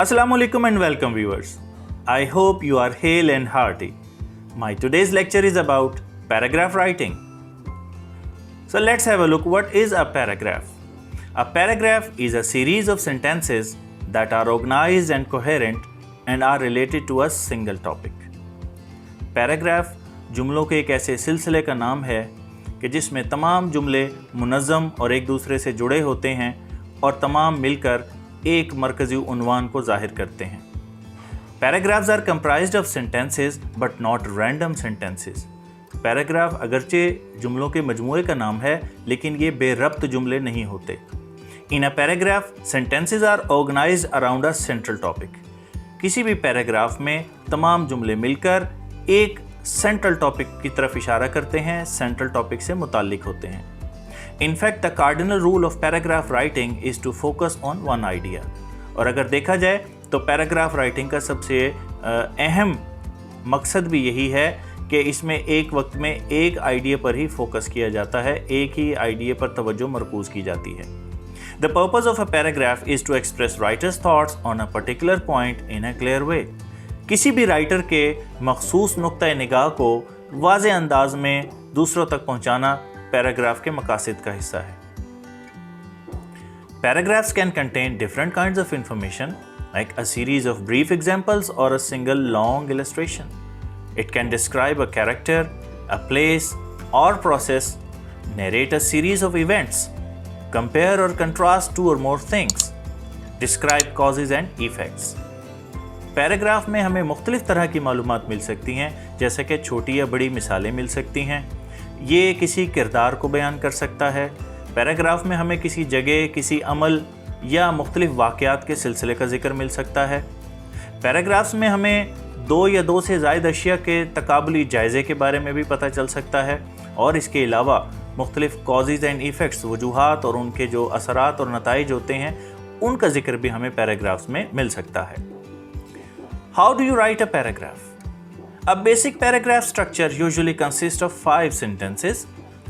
Assalamu alaikum and welcome viewers. I hope you are hale and hearty. My today's lecture is about paragraph writing. So let's have a look. What is a paragraph? A paragraph is a series of sentences that are organized and coherent and are related to a single topic. Paragraph जुमलों के एक ऐसे सिलसिले का नाम है कि जिसमें तमाम जुमले मुनज़्ज़म और एक दूसरे से जुड़े होते हैं और तमाम मिलकर एक मरकज़ी उन्वान को ज़ाहिर करते हैं. Paragraphs are comprised of sentences but not random sentences. Paragraph अगरचे जुमलों के मजमूए का नाम है लेकिन ये बेरब्त जुमले नहीं होते. In a paragraph sentences are organized around a central topic. किसी भी पैराग्राफ में तमाम जुमले मिलकर एक सेंट्रल टॉपिक की तरफ इशारा करते हैं, सेंट्रल टॉपिक से मुताल्लिक होते हैं. In fact, the cardinal rule of paragraph writing is to focus on one idea. और अगर देखा जाए तो पैराग्राफ राइटिंग का सबसे अहम मकसद भी यही है कि इसमें एक वक्त में एक आइडिया पर ही फोकस किया जाता है, एक ही आइडिया पर तवज्जो मरकूज़ की जाती है. The purpose of a paragraph is to express writer's thoughts on a particular point in a clear way. किसी भी राइटर के मखसूस नुक्ता निगाह को वाज़े अंदाज में दूसरों तक पहुँचाना पैराग्राफ के मकासद का हिस्सा है. Paragraphs can contain different kinds of information like a series of brief examples or a single long illustration. It can describe a character, a place or process, narrate a series of events, compare or contrast two or more things, describe causes and effects. Paragraph में हमें मुख्तलिफ तरह की मालूमात मिल सकती हैं, जैसे कि छोटी या बड़ी मिसालें मिल सकती हैं. ये किसी किरदार को बयान कर सकता है. पैराग्राफ में हमें किसी जगह, किसी अमल या मुख्तलिफ वाक़यात के सिलसिले का ज़िक्र मिल सकता है. पैराग्राफ्स में हमें दो या दो से ज़ायद अशिया के तकाबुली जायज़े के बारे में भी पता चल सकता है और इसके अलावा मुख्तलिफ कॉजेज़ एंड इफ़ेक्ट्स, वजूहात और उनके जो असरात और नताइज होते हैं उनका ज़िक्र भी हमें पैराग्राफ्स में मिल सकता है. How do you right a paragraph? A basic paragraph structure usually consists of 5 sentences,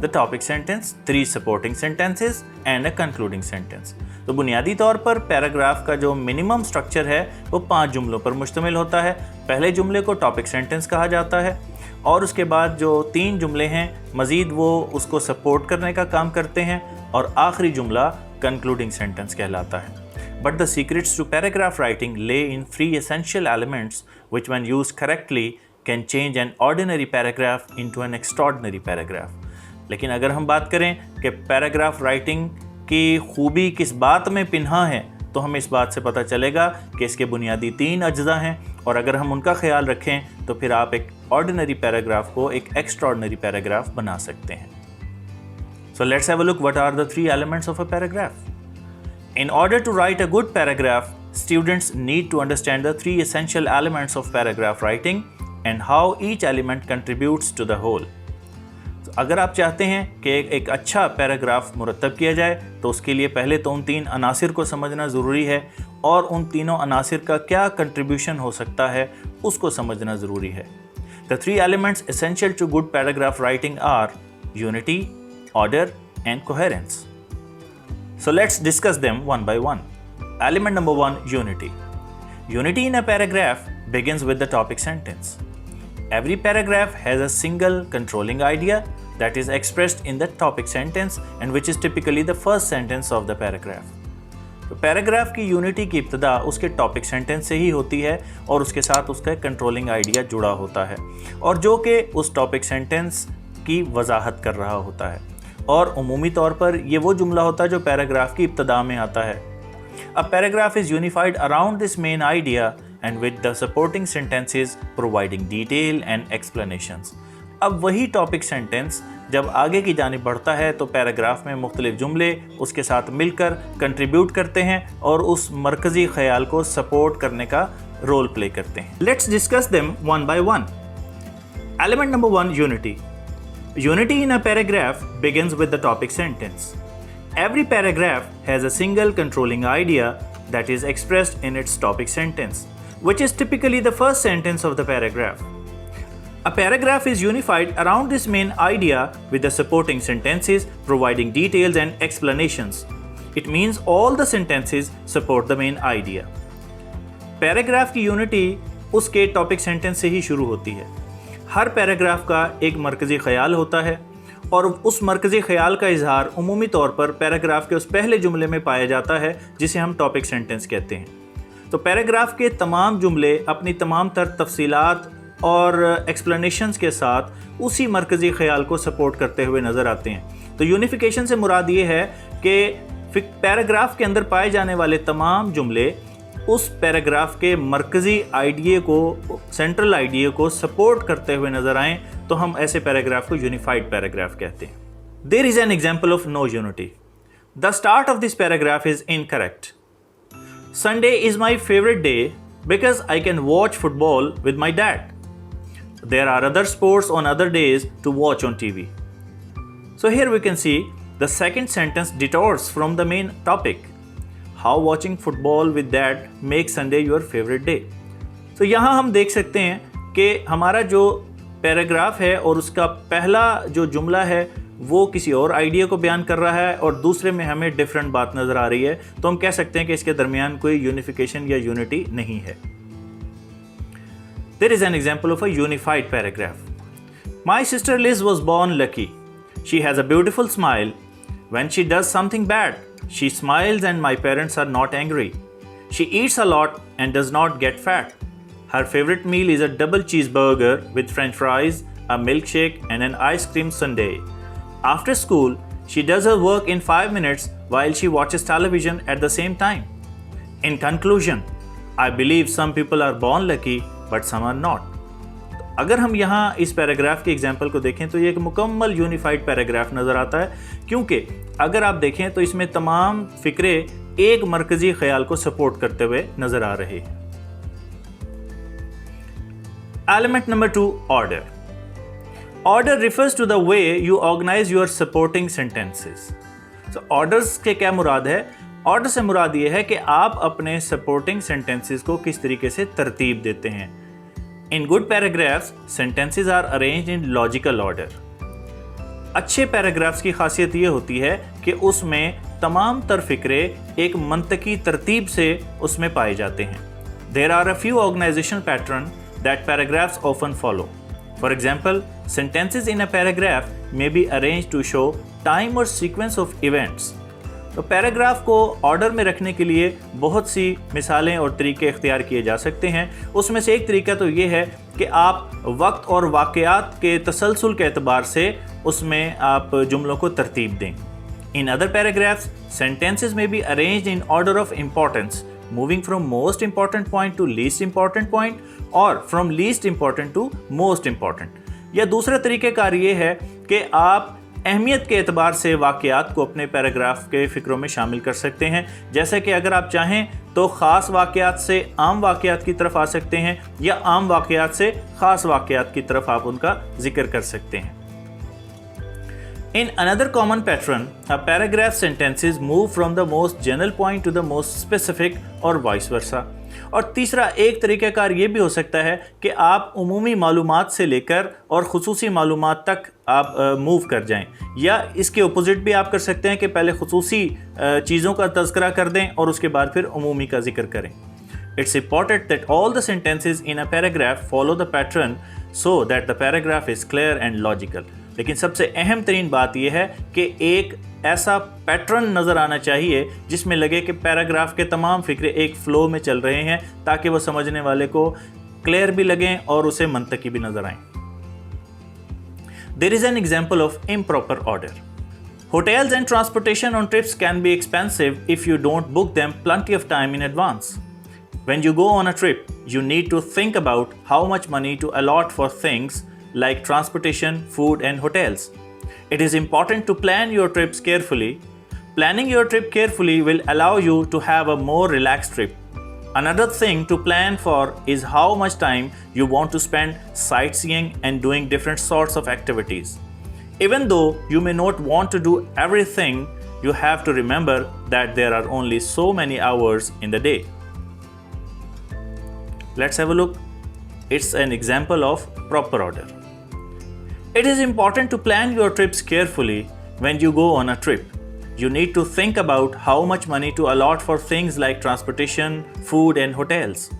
the topic sentence, 3 supporting sentences and a concluding sentence. तो बुनियादी तौर पर पैराग्राफ का जो मिनिमम स्ट्रक्चर है वो 5 जुमलों पर मुश्तमिल होता है. पहले जुमले को टॉपिक सेंटेंस कहा जाता है और उसके बाद जो 3 जुमले हैं मज़ीद वो उसको सपोर्ट करने का काम करते हैं और आखिरी जुमला कंक्लूडिंग सेंटेंस कहलाता है. But the secrets to paragraph writing lay in 3 essential elements which when used correctly can change an ordinary paragraph into an extraordinary paragraph. लेकिन अगर हम बात करें कि पैराग्राफ राइटिंग की खूबी किस बात में पिन्हा है तो हमें इस बात से पता चलेगा कि इसके बुनियादी 3 अज्जा हैं और अगर हम उनका ख्याल रखें तो फिर आप एक ऑर्डिनरी पैराग्राफ को एक एक्स्ट्राऑर्डिनरी पैराग्राफ बना सकते हैं. So let's have a look. What are the 3 elements of a paragraph? In order to write a good paragraph, students need to understand the 3 essential elements of paragraph writing and how each element contributes to the whole. तो अगर आप चाहते हैं कि एक अच्छा paragraph मुरतब किया जाए तो उसके लिए पहले तो उन 3 अनासिर को समझना ज़रूरी है और उन तीनों अनासिर का क्या कंट्रीब्यूशन हो सकता है उसको समझना ज़रूरी है. The 3 elements essential to good paragraph writing are unity, order and coherence. So let's discuss them one by one. Element number 1, unity. Unity in a paragraph begins with the topic sentence. Every paragraph has a single controlling idea that is expressed in the topic sentence and which is typically the first sentence of the paragraph. तो paragraph की unity की इब्तदा उसके topic sentence से ही होती है और उसके साथ उसका कंट्रोलिंग आइडिया जुड़ा होता है और जो कि उस टॉपिक सेंटेंस की वजाहत कर रहा होता है और उमूमी तौर पर ये वो जुमला होता है जो पैराग्राफ की इब्तदा में आता है. A paragraph is unified around this main idea and with the supporting sentences providing detail and explanations. अब वही टॉपिक सेंटेंस जब आगे की जानिब बढ़ता है तो पैराग्राफ में मुख्तलिफ जुमले उसके साथ मिलकर कंट्रीब्यूट करते हैं और उस मरकज़ी ख्याल को सपोर्ट करने का रोल प्ले करते हैं. Let's discuss them one by one. Element number 1, unity. Unity in a paragraph begins with the topic sentence. Every paragraph has a single controlling idea that is expressed in its topic sentence, which is typically the first sentence of the paragraph. A paragraph is unified around this main idea with the supporting sentences providing details and explanations. It means all the sentences support the main idea. Paragraph की unity उसके topic sentence से ही शुरू होती है। हर paragraph का एक मरकज़ी ख़याल होता है और उस मरकज़ी ख़याल का इजहार उमूमी तौर पर पैराग्राफ के उस पहले जुमले में पाया जाता है जिसे हम टॉपिक सेंटेंस कहते हैं। तो पैराग्राफ के तमाम जुमले अपनी तमाम तर तफसीलात और एक्सप्लेनेशंस के साथ उसी मरकज़ी ख़याल को सपोर्ट करते हुए नज़र आते हैं। तो यूनिफिकेशन से मुराद ये है कि पैराग्राफ के अंदर पाए जाने वाले तमाम जुमले उस पैराग्राफ के मरकज़ी आइडिये को, सेंट्रल आइडिये को सपोर्ट करते हुए नज़र आएँ, तो हम ऐसे पैराग्राफ को यूनिफाइड पैराग्राफ कहते हैं। There is an example of no unity. The start of this paragraph is incorrect. Sunday is my favorite day because I can watch football with my dad. There are other sports on other days to watch on TV. So here we can see the second sentence detours from the main topic. How watching football with dad makes Sunday your favorite day. तो यहाँ हम देख सकते हैं कि हमारा जो paragraph है और उसका पहला जो जुमला है वो किसी और आइडिया को बयान कर रहा है और दूसरे में हमें डिफरेंट बात नज़र आ रही है, तो हम कह सकते हैं कि इसके दरमियान कोई यूनिफिकेशन या यूनिटी नहीं है। There is an example of a unified paragraph. My sister Liz was born lucky. She has a beautiful smile. When she does something bad, she smiles and my parents are not angry. She eats a lot and does not get fat. Her favorite meal is a double cheeseburger with french fries, a milkshake and an ice cream sundae. After school, she does her work in 5 minutes while she watches television at the same time. In conclusion, I believe some people are born lucky, but some are not. अगर हम यहाँ इस paragraph के example को देखें तो ये एक मुकम्मल यूनिफाइड पैराग्राफ नज़र आता है, क्योंकि अगर आप देखें तो इसमें तमाम फ़िक्रे एक मरकज़ी ख्याल को सपोर्ट करते हुए नज़र आ रहे हैं। Element number 2, order. Order refers to the way you organize your supporting sentences. So orders के क्या मुराद है? Order से मुराद ये है कि आप अपने supporting sentences को किस तरीके से तरतीब देते हैं। In good paragraphs, sentences are arranged in logical order. अच्छे पैराग्राफ्स की खासियत ये होती है कि उसमें तमाम तर फ़िक्रे एक मंतकी तरतीब से उसमें पाए जाते हैं। There are a few organizational patterns that paragraphs often follow. For example, sentences in a paragraph may be arranged to show time or sequence of events. तो पैराग्राफ को ऑर्डर में रखने के लिए बहुत सी मिसालें और तरीके इख्तियार किए जा सकते हैं। उसमें से एक तरीका तो ये है कि आप वक्त और वाक़यात के तसलसल के एतबार से उसमें आप जुमलों को तरतीब दें। In other paragraphs, sentences may be arranged in order of importance, moving from most important point to least important point or from least important to most important. या दूसरा तरीक़ेकार ये है कि आप अहमियत के एतबार से वाक़यात को अपने पैराग्राफ के फ़िक्रों में शामिल कर सकते हैं। जैसे कि अगर आप चाहें तो ख़ास वाक़यात से आम वाक़यात की तरफ आ सकते हैं या आम वाक़यात से ख़ास वाक़यात की तरफ आप उनका ज़िक्र कर सकते हैं। In another common pattern, a paragraph sentences move from the most general point to the most specific और vice versa. और तीसरा एक तरीक़ाकार ये भी हो सकता है कि आप उमूमी मालूमात से लेकर और ख़ुसूसी मालूमात तक आप मूव कर जाएं, या इसके अपोजिट भी आप कर सकते हैं कि पहले ख़ुसूसी चीज़ों का तज़किरा कर दें और उसके बाद फिर उमूमी का जिक्र करें। It's important that all the sentences in a paragraph follow the pattern so that the paragraph is clear and logical. लेकिन सबसे अहम तरीन बात यह है कि एक ऐसा पैटर्न नज़र आना चाहिए जिसमें लगे कि पैराग्राफ के तमाम फ़िक्रे एक फ़्लो में चल रहे हैं, ताकि वो समझने वाले को क्लियर भी लगें और उसे मंतकी भी नज़र आएं। There is an example of improper order. Hotels and transportation on trips can be expensive if you don't book them plenty of time in advance. When you go on a trip, you need to think about how much money to allot for things like transportation, food and hotels. It is important to plan your trips carefully. Planning your trip carefully will allow you to have a more relaxed trip. Another thing to plan for is how much time you want to spend sightseeing and doing different sorts of activities. Even though you may not want to do everything, you have to remember that there are only so many hours in the day. Let's have a look. It's an example of proper order. It is important to plan your trips carefully when you go on a trip. You need to think about how much money to allot for things like transportation, food and hotels.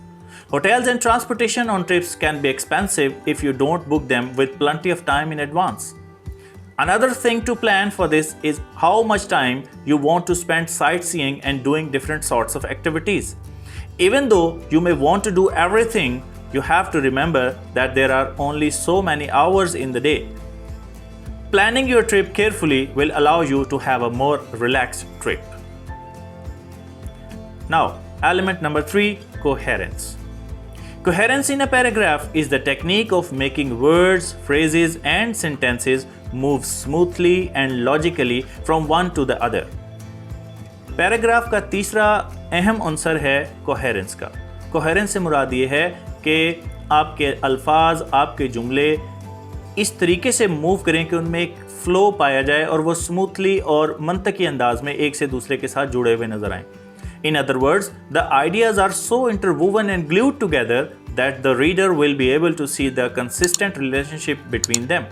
Hotels and transportation on trips can be expensive if you don't book them with plenty of time in advance. Another thing to plan for this is how much time you want to spend sightseeing and doing different sorts of activities. Even though you may want to do everything, you have to remember that there are only so many hours in the day. Planning your trip carefully will allow you to have a more relaxed trip. Now, element number 3, coherence. Coherence in a paragraph is the technique of making words, phrases, and sentences move smoothly and logically from one to the other. Paragraph का तीसरा अहम अंसर है coherence का। Coherence से मुराद ये है कि आपके अल्फाज, आपके जुमले इस तरीके से मूव करें कि उनमें एक फ़्लो पाया जाए और वो स्मूथली और मंतकी अंदाज में एक से दूसरे के साथ जुड़े हुए नजर आएं। In other words, the ideas are so interwoven and glued together that the reader will be able to see the consistent relationship between them.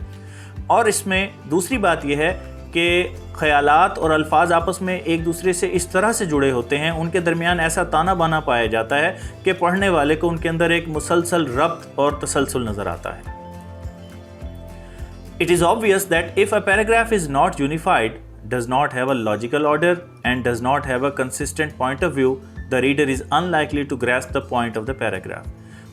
और इसमें दूसरी बात यह है कि ख़यालात और अल्फाज आपस में एक दूसरे से इस तरह से जुड़े होते हैं, उनके दरमियान ऐसा ताना बाना पाया जाता है कि पढ़ने वाले को उनके अंदर एक मुसलसल रब्त और तसलसल नज़र आता है। It is obvious that if a paragraph is not unified, does not have a logical order and does not have a consistent point of view, the reader is unlikely to grasp the point of the paragraph.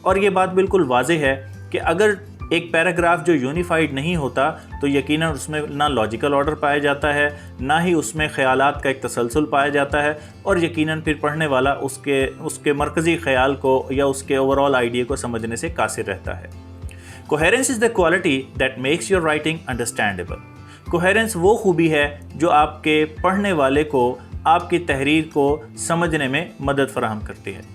और ये बात बिल्कुल वाज़ेह है कि अगर एक paragraph जो unified नहीं होता तो यकीनन उसमें ना लॉजिकल ऑर्डर पाया जाता है, ना ही उसमें ख़यालात का एक तसलसल पाया जाता है और यकीनन फिर पढ़ने वाला उसके मरकज़ी ख़याल को या उसके ओवरऑल आइडिया को समझने से कासिर रहता है। Coherence is the quality that makes your writing understandable. Coherence वो खूबी है जो आपके पढ़ने वाले को आपकी तहरीर को समझने में मदद फराहम करती है।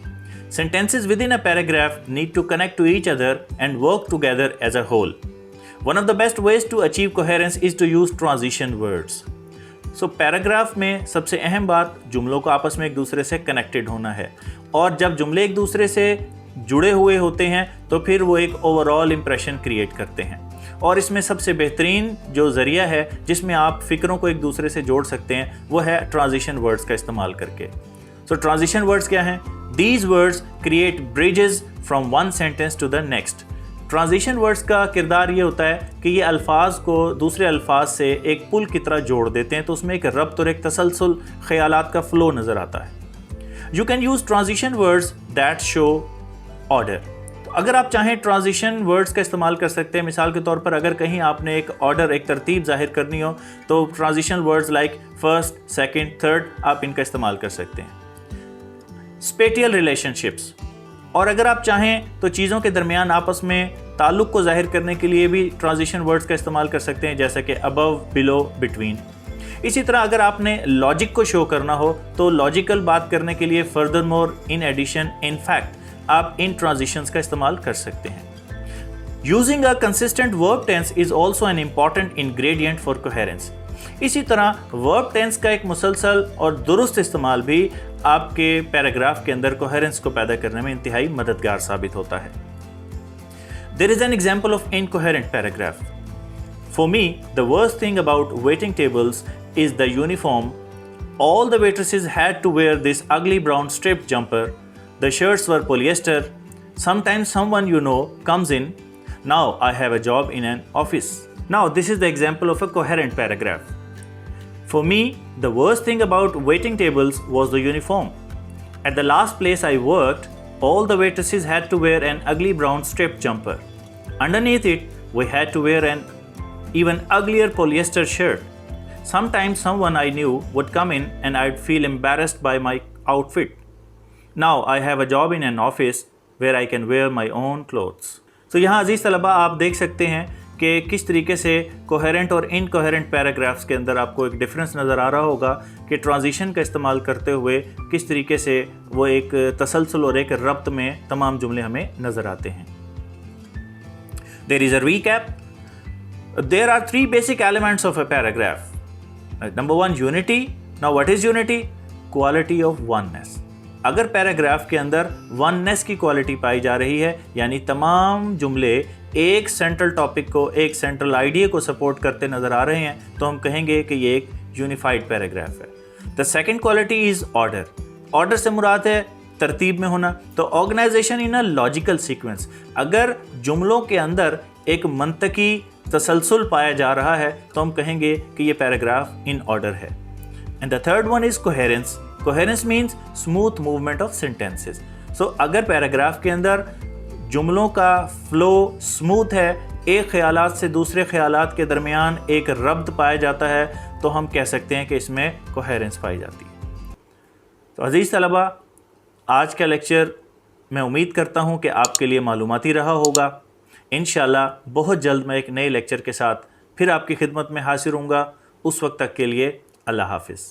Sentences within a paragraph need to connect to each other and work together as a whole. One of the best ways to achieve coherence is to use transition words. So paragraph में सबसे अहम बात जुमलों को आपस में एक दूसरे से कनेक्टेड होना है और जब जुमले एक दूसरे से जुड़े हुए होते हैं तो फिर वो एक ओवरऑल इम्प्रेशन क्रिएट करते हैं और इसमें सबसे बेहतरीन जो ज़रिया है जिसमें आप फ़िक्रों को एक दूसरे से जोड़ सकते हैं वो है ट्रांजिशन वर्ड्स का इस्तेमाल करके। सो ट्रांजिशन वर्ड्स क्या हैं? These words create bridges from one sentence to the next. Transition words का किरदार ये होता है कि ये अल्फाज को दूसरे अल्फाज से एक पुल की तरह जोड़ देते हैं तो उसमें एक रब्त और एक तसलसल ख़यालात का फ़्लो नज़र आता है। You can use transition words that show order. तो अगर आप चाहें ट्रांजिशन वर्ड्स का इस्तेमाल कर सकते हैं। मिसाल के तौर पर अगर कहीं आपने एक ऑर्डर, एक तरतीब ज़ाहिर करनी हो तो transition words like first, second, third आप इनका इस्तेमाल कर सकते हैं। स्पेटियल रिलेशनशिप्स, और अगर आप चाहें तो चीज़ों के दरमियान आपस में ताल्लुक़ को ज़ाहिर करने के लिए भी ट्रांजिशन वर्ड्स का इस्तेमाल कर सकते हैं जैसे कि अबव, बिलो, बिटवीन। इसी तरह अगर आपने लॉजिक को शो करना हो तो लॉजिकल बात करने के लिए furthermore, in addition, in fact आप इन ट्रांजिशंस का इस्तेमाल कर सकते हैं। Using a consistent verb tense is also an important ingredient for coherence. इसी तरह वर्ब टेंस का एक मुसलसल और दुरुस्त इस्तेमाल भी आपके पैराग्राफ के अंदर कोहेरेंस को पैदा करने में इंतहाई मददगार साबित होता है। There is an example of incoherent paragraph. For me, the worst thing about waiting tables is the uniform. All the waitresses had to wear this ugly brown striped jumper. The shirts were polyester. Sometimes someone you know comes in. Now I have a job in an office. Now this is the example of a coherent paragraph. For me, the worst thing about waiting tables was the uniform. At the last place I worked, all the waitresses had to wear an ugly brown striped jumper. Underneath it, we had to wear an even uglier polyester shirt. Sometimes someone I knew would come in and I'd feel embarrassed by my outfit. Now I have a job in an office where I can wear my own clothes. So यहाँ अजीज़ तलबा आप देख सकते हैं कि किस तरीके से कोहेरेंट और इनकोहेरेंट पैराग्राफ्स के अंदर आपको एक डिफरेंस नज़र आ रहा होगा कि ट्रांजिशन का इस्तेमाल करते हुए किस तरीके से वो एक तसलसल और एक रब्त में तमाम जुमले हमें नज़र आते हैं। There is a recap. There are three basic elements of a paragraph. Number one, unity. Now what is unity? Quality of oneness. अगर पैराग्राफ के अंदर वननेस की क्वालिटी पाई जा रही है यानी तमाम जुमले एक सेंट्रल टॉपिक को, एक सेंट्रल आइडिया को सपोर्ट करते नज़र आ रहे हैं तो हम कहेंगे कि ये एक यूनिफाइड पैराग्राफ है। The second quality is order. Order से मुराद है तरतीब में होना। तो organisation in a logical sequence, अगर जुमलों के अंदर एक मंतकी तसलसल पाया जा रहा है तो हम कहेंगे कि ये पैराग्राफ इन ऑर्डर है। And the third one is coherence. Coherence means smooth movement of sentences. So अगर पैराग्राफ के अंदर जुमलों का फ्लो स्मूथ है, एक ख्यालात से दूसरे ख्यालात के दरमियान एक रब्त पाया जाता है, तो हम कह सकते हैं कि इसमें कोहेरेंस पाई जाती है। तो अज़ीज़ तलबा, आज का लेक्चर मैं उम्मीद करता हूँ कि आपके लिए मालूमाती रहा होगा। इंशाअल्लाह बहुत जल्द मैं एक नए लेक्चर के साथ फिर आपकी खिदमत में हाजिर होऊंगा। उस वक्त तक के लिए अल्लाह हाफ़िज़।